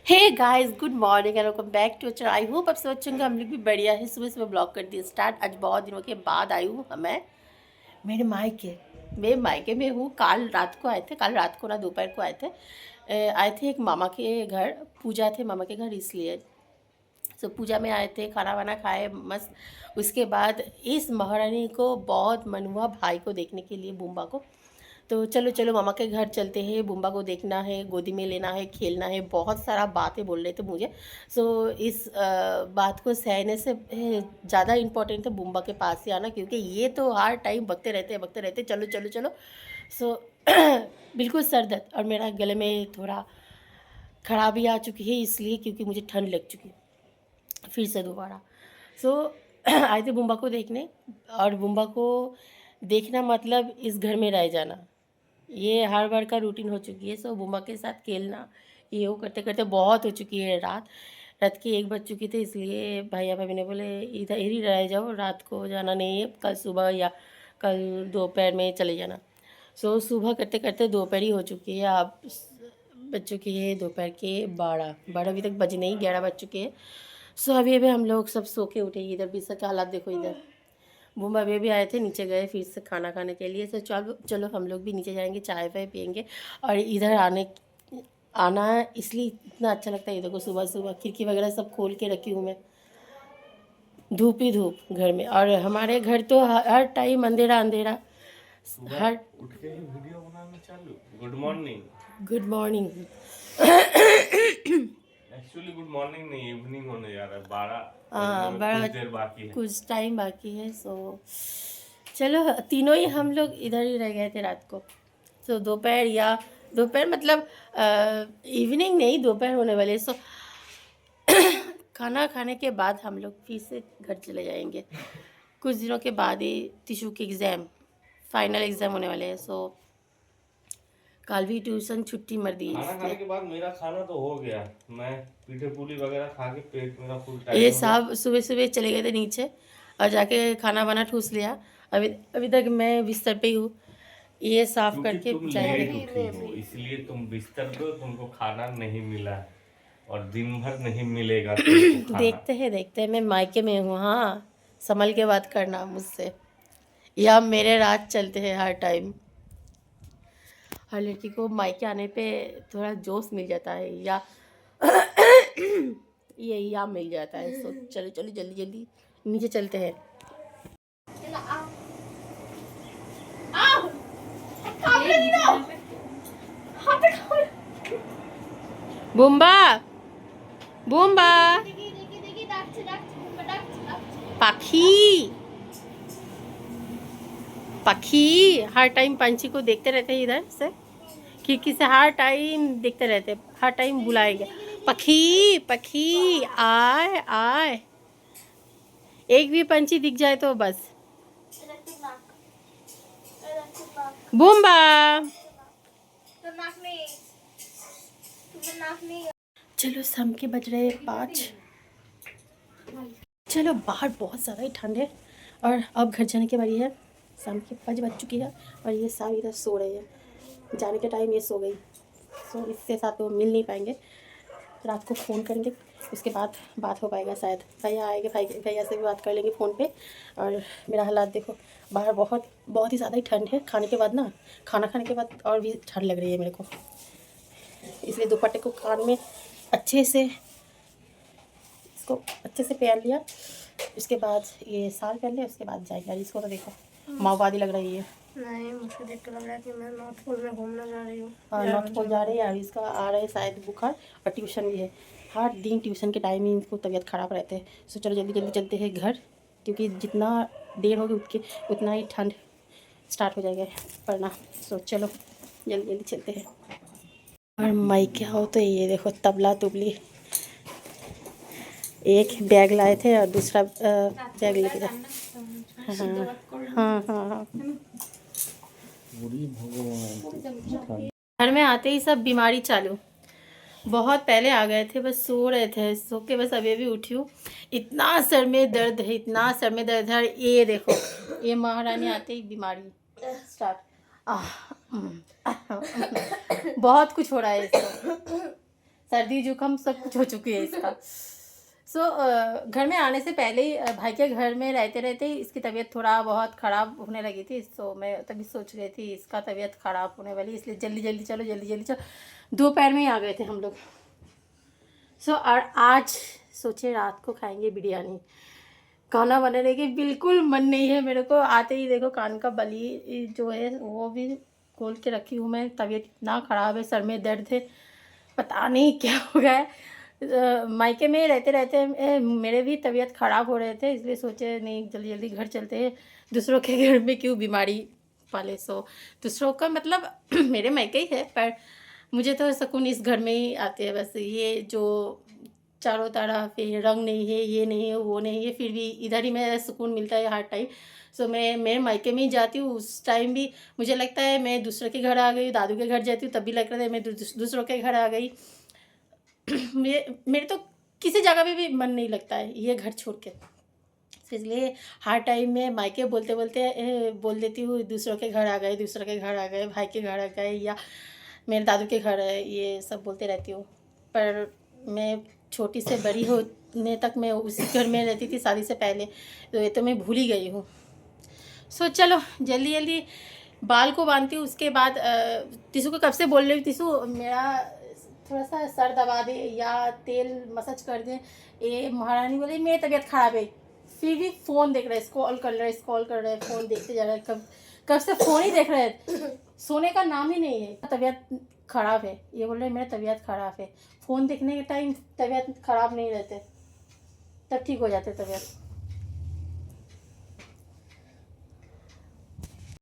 Hey guys, good morning and welcome back to channel. I hope आप सब अच्छे होंगे। हम लोग भी बढ़िया है। सुबह सुबह ब्लॉग कर दिए स्टार्ट। आज बहुत दिनों के बाद आई हूँ मैं मेरे मायके। मैं मायके में हूँ। कल रात को आए थे, कल रात को ना दोपहर को आए थे। एक मामा के घर पूजा थे, मामा के घर, इसलिए तो पूजा में आए थे, खाना वाना खाए मस्त। उसके बाद इस महारानी को बहुत मन हुआ भाई को देखने के लिए, बुम्बा को। तो चलो चलो मामा के घर चलते हैं, बुम्बा को देखना है, गोदी में लेना है, खेलना है, बहुत सारा बातें बोल रहे थे मुझे। सो इस बात को सहने से ज़्यादा इम्पोर्टेंट है बुम्बा के पास ही आना, क्योंकि ये तो हर टाइम बकते रहते चलो चलो चलो। सो बिल्कुल सर दर्द और मेरा गले में थोड़ा खराबी आ चुकी है, इसलिए क्योंकि मुझे ठंड लग चुकी है फिर से दोबारा। सो आए थे बुम्बा को देखने, और बुम्बा को देखना मतलब इस घर में रह जाना, ये हर बार का रूटीन हो चुकी है। सो बुम्बा के साथ खेलना ये वो करते करते बहुत हो चुकी है। रात रात की 1 बज चुकी थी, इसलिए भैया भाभी ने बोले इधर ही रह जाओ, रात को जाना नहीं है, कल सुबह या कल दोपहर में चले जाना। सो सुबह करते करते दोपहर ही हो चुकी है। अब बज चुकी है दोपहर के 12 अभी तक बजे नहीं, 11 बज चुके हैं। सो अभी हम लोग सब सो के उठे। इधर भी सबके हालात देखो। इधर बुम्बा भी आए थे, नीचे गए फिर से खाना खाने के लिए। तो चलो चलो हम लोग भी नीचे जाएंगे, चाय वाय पियेंगे। और इधर आना इसलिए इतना अच्छा लगता है। इधर को सुबह सुबह खिड़की वगैरह सब खोल के रखी हूँ मैं। धूप ही धूप घर में, और हमारे घर तो हर टाइम अंधेरा अंधेरा। हर उठ के ही वीडियो बनाना चालू। Good morning. Good morning. Actually good morning नहीं, इवनिंग होने जा रहा है। 12 बजने हाँ, में बड़ा कुछ देर बाकी है। कुछ टाइम बाकी है। सो चलो तीनों ही हम लोग इधर ही रह गए थे रात को। सो दोपहर या दोपहर मतलब इवनिंग नहीं, दोपहर होने वाले। सो खाना खाने के बाद हम लोग फिर से घर चले जाएंगे। कुछ दिनों के बाद ही टिशू के एग्ज़ाम, फाइनल एग्ज़ाम होने वाले हैं। सो कल भी ट्यूशन छुट्टी मर दी खाना खाने इसलिए। के बाद मेरा खाना तो हो गया। मैं पीठे पूरी वगैरह खा के पेट मेरा फुल टाइट ये हो गया। साहब सुबह सुबह चले गए थे नीचे और जाके खाना वाना ठूस लिया। अभी अभी तक मैं बिस्तर पे ही हूँ, ये साफ क्योंकि करके तुम जाएंगे। लेट उठी हो, इसलिए तुम बिस्तर पे हो, तुमको खाना नहीं मिला है और दिन भर नहीं मिलेगा तुमको खाना। देखते हैं, मैं मायके में हूँ। हाँ, संभल के बात करना मुझसे, या मेरे राज चलते हैं हर टाइम। हर लड़की को मायके आने पे थोड़ा जोश मिल जाता है, या ये या मिल जाता है। सो चलो चलो जल्दी जल्दी नीचे चलते हैं। बुम्बा बुम्बा पाखी पखी हर टाइम पंछी को देखते रहते हैं, इधर से खिड़की से हर टाइम देखते रहते हैं, हर टाइम बुलाएंगे पखी पखी आए आए। एक भी पंछी दिख जाए तो बस। बुम्बा चलो, शाम के बज रहे 5। चलो, बाहर बहुत ज़्यादा ही ठंड है और अब घर जाने की बारी है। शाम के 5 बज चुकी है और ये सारी इधर सो रही है। जाने के टाइम ये सो गई। सो इसके साथ वो मिल नहीं पाएंगे, रात को फ़ोन करेंगे, उसके बाद बात हो पाएगा शायद। भैया आएंगे, भैया से भी बात कर लेंगे फ़ोन पे। और मेरा हालात देखो, बाहर बहुत बहुत ही ज़्यादा ही ठंड है। खाने के बाद ना, खाना खाने के बाद और भी ठंड लग रही है मेरे को, इसलिए दुपट्टे को कान में अच्छे से, इसको अच्छे से पहन लिया। उसके बाद ये साल पहन लिया, उसके बाद जाएगा। इसको तो देखो माओवादी लग रही है। नहीं, मुझे देख कर लग रहा है कि मैं नॉर्थ पोल में घूमने जा रही हूँ। हाँ, नॉर्थ पोल जा रही है। और इसका आ रहा है शायद बुखार, और ट्यूशन भी है। हर दिन ट्यूशन के टाइम ही इनको तबीयत ख़राब रहते हैं। सो चलो जल्दी जल्दी चलते हैं घर, क्योंकि जितना देर होगी उतना ही ठंड स्टार्ट हो जाएगा पड़ना। सो चलो जल्दी जल्दी चलते हैं। और माई क्या हो तो ये देखो तबला तुबली, एक बैग लाए थे और दूसरा बैग लेके जा। हाँ हाँ हाँ। घर में आते ही सब बीमारी चालू। बहुत पहले आ गए थे, बस सो रहे थे, सो के बस अभी अभी उठी हूँ। इतना सर में दर्द है, इतना सर में दर्द है। ये देखो, ये महारानी आते ही बीमारी स्टार्ट। बहुत कुछ हो रहा है इसको। सर्दी जुकाम सब कुछ हो चुकी है इसका। सो घर में आने से पहले ही भाई के घर में रहते रहते ही इसकी तबीयत थोड़ा बहुत ख़राब होने लगी थी। सो मैं तभी सोच रही थी इसका तबीयत ख़राब होने वाली, इसलिए जल्दी जल्दी चलो दोपहर में ही आ गए थे हम लोग। सो और आज सोचे रात को खाएंगे बिरयानी। खाना बनाने की बिल्कुल मन नहीं है मेरे को। आते ही देखो कान का बली जो है वो भी खोल के रखी हूँ मैं। तबीयत इतना ख़राब है, सर में दर्द है, पता नहीं क्या हो गया है। मायके में रहते रहते मेरे भी तबीयत ख़राब हो रहे थे, इसलिए सोचे नहीं जल्दी जल्दी घर चलते हैं, दूसरों के घर में क्यों बीमारी पाले। सो दूसरों का मतलब मेरे मायके ही है, पर मुझे तो सुकून इस घर में ही आते हैं। बस ये जो चारों तरफ रंग नहीं है, ये नहीं है, वो नहीं है, फिर भी इधर ही मेरा सुकून मिलता है हर टाइम। सो मैं मेरे मायके में ही जाती हूँ, उस टाइम भी मुझे लगता है मैं दूसरे के घर आ गई, दादू के घर जाती हूँ तब भी लगता है मैं दूसरों के घर आ गई। मेरे तो किसी जगह पे भी मन नहीं लगता है ये घर छोड़ के। इसलिए हर टाइम में मायके बोलते बोलते बोल देती हूँ दूसरों के घर आ गए, दूसरों के घर आ गए, भाई के घर आ गए, या मेरे दादू के घर है, ये सब बोलते रहती हूँ। पर मैं छोटी से बड़ी होने तक मैं उसी घर में रहती थी शादी से पहले, तो ये तो मैं भूल ही गई हूँ। सो चलो जल्दी जल्दी बाल को बांधती हूँ। उसके बाद टिशू को कब से बोल रही हूँ, टिशू मेरा थोड़ा सा सर दबा दे या तेल मसाज कर दे। ये महारानी बोली मेरी तबीयत ख़राब है, फिर भी फ़ोन देख रहे, स्क्रॉल कर रहे, फ़ोन देखते जा रहे, कब से फ़ोन ही देख रहे, सोने का नाम ही नहीं है। तबीयत ख़राब है, ये बोल रहे मेरा तबीयत ख़राब है। फ़ोन देखने के टाइम तबीयत ख़राब नहीं रहते, तब ठीक हो जाते तबीयत।